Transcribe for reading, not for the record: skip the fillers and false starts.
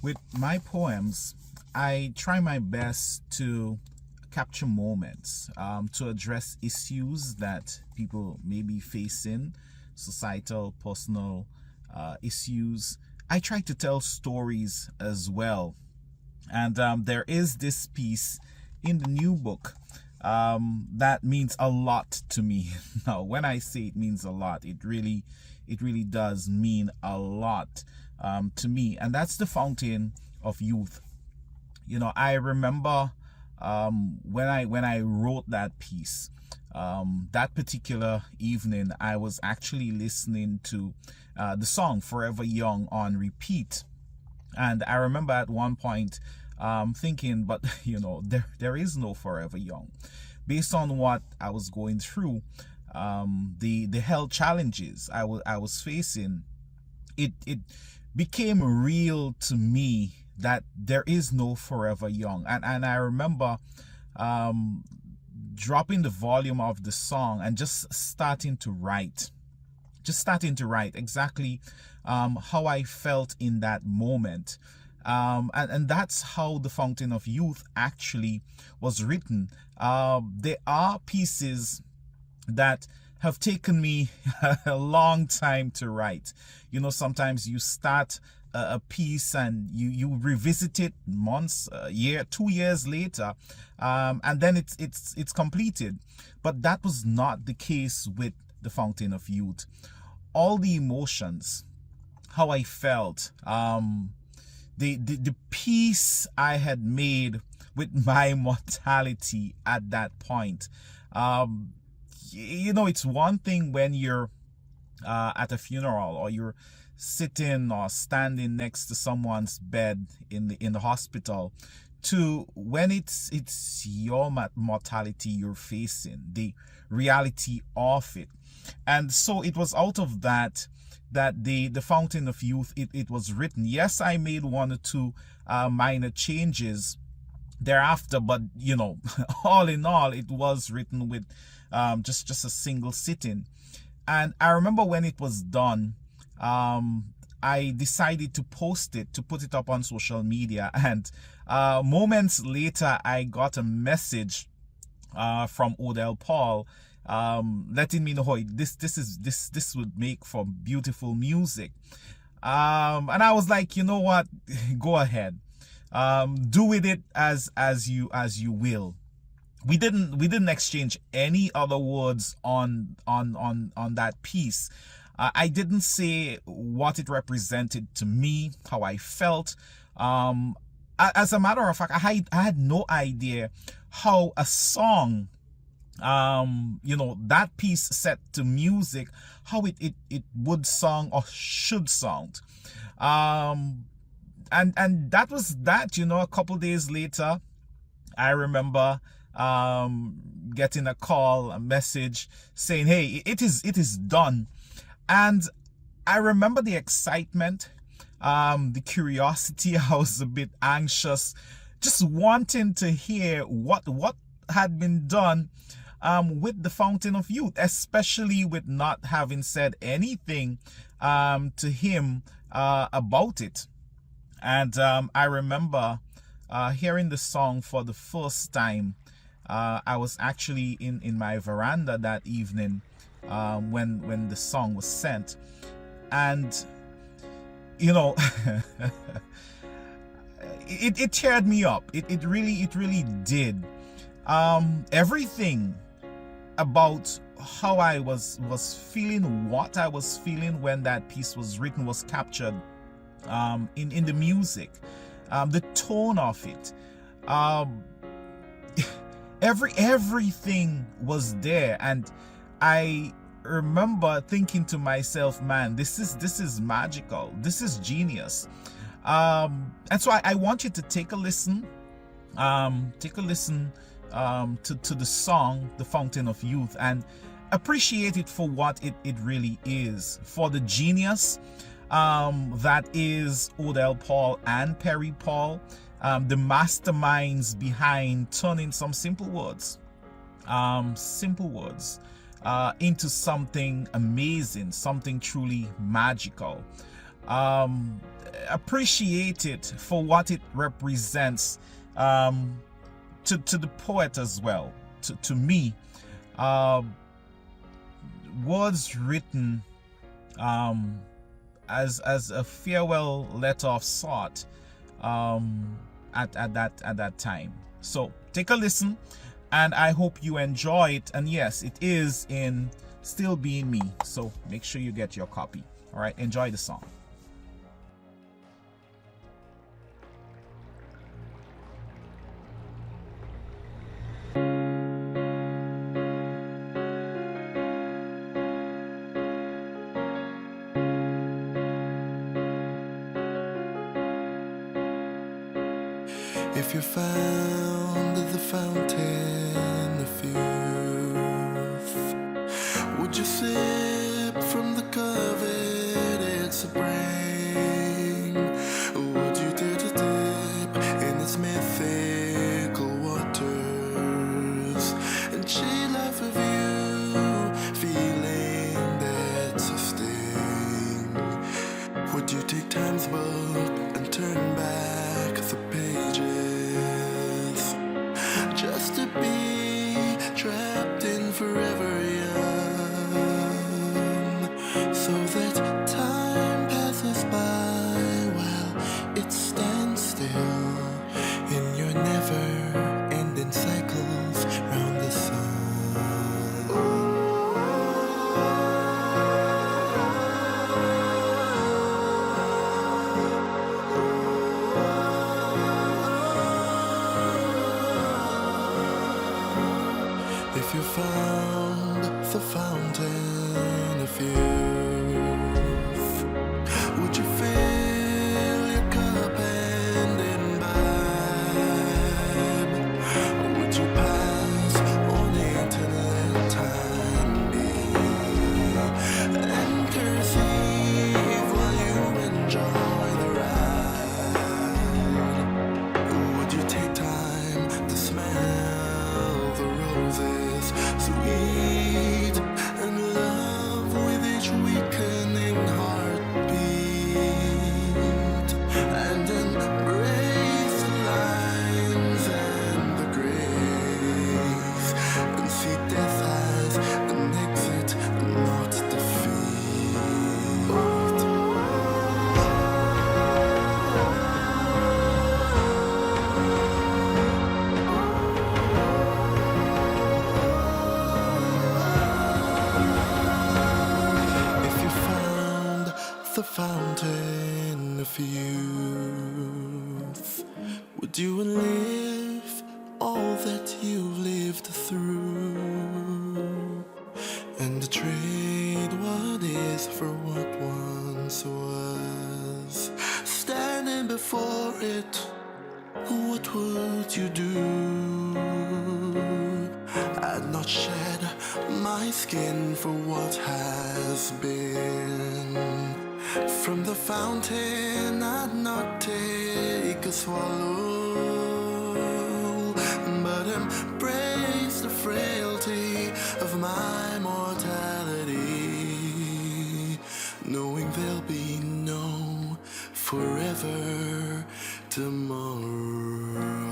With my poems, I try my best to capture moments, to address issues that people may be facing, societal, personal issues. I try to tell stories as well. And there is this piece in the new book that means a lot to me. Now, when I say it means a lot, it really does mean a lot to me, and that's the Fountain of Youth. I remember when I wrote that piece. That particular evening, I was actually listening to the song "Forever Young" on repeat, and I remember at one point thinking, but there is no forever young. Based on what I was going through, the health challenges I was facing, it became real to me that there is no forever young. And I remember um, dropping the volume of the song and just starting to write exactly how I felt in that moment. And that's how the Fountain of Youth actually was written. There are pieces that have taken me a long time to write. Sometimes you start a piece and you revisit it months, a year, 2 years later, and then it's completed. But that was not the case with the Fountain of Youth. All the emotions, how I felt, the peace I had made with my mortality at that point. It's one thing when you're at a funeral, or you're sitting or standing next to someone's bed in the hospital, to when it's your mortality you're facing, the reality of it. And so it was out of that the Fountain of Youth, it was written. Yes, I made one or two minor changes thereafter, but all in all, it was written with just a single sitting. And I remember when it was done, I decided to post it, to put it up on social media, and moments later I got a message from Odell Paul, letting me know, "Hey, this would make for beautiful music." And I was like, you know what, go ahead, do with it as you will. We didn't exchange any other words on that piece. I didn't say what it represented to me, how I felt. As a matter of fact, I had no idea how a song, that piece set to music, how it would sound or should sound. And that was that. A couple days later, I remember getting a call, a message saying, "Hey, it is done." And I remember the excitement, the curiosity. I was a bit anxious, just wanting to hear what had been done with the Fountain of Youth, especially with not having said anything to him about it. And I remember hearing the song for the first time. I was actually in my veranda that evening when the song was sent, and it teared me up. It really did. Everything about how I was feeling, what I was feeling when that piece was written, was captured in the music, the tone of it, everything was there. And I remember thinking to myself, man, this is magical, this is genius. And so I want you to take a listen, to the song "The Fountain of Youth," and appreciate it for what it really is, for the genius that is Odell Paul and Perry Paul, the masterminds behind turning some simple words into something amazing, something truly magical. um, appreciate it for what it represents, to the poet as well, to me. um, Words written as a farewell letter of sort, at that time. So take a listen, and I hope you enjoy it. And yes, it is in Still Being Me, so make sure you get your copy. All right, enjoy the song. If you found the fountain of youth, would you sip from the coveted spring? Would you dare to dip in its mythical waters and cheat life of you, feeling that's a sting? Would you take time's book and turn back the pages just to be trapped in forever young, so that time passes by while it stands still in your never-ending cycles round the sun? If you found the fountain of youth, would you fill your cup and imbibe? Or would you pass on it and let time be and cursive while you enjoy the ride? Or would you take time to smell the roses, sweet and love with each weakening heartbeat, and embrace the lines and the grace, and see death as an exit, not defeat? If you found the fountain of youth, would you live all that you lived through, and trade what is for what once was? Standing before it, what would you do? I'd not shed my skin for what has been. From the fountain I'd not take a swallow, but embrace the frailty of my mortality, knowing there'll be no forever tomorrow.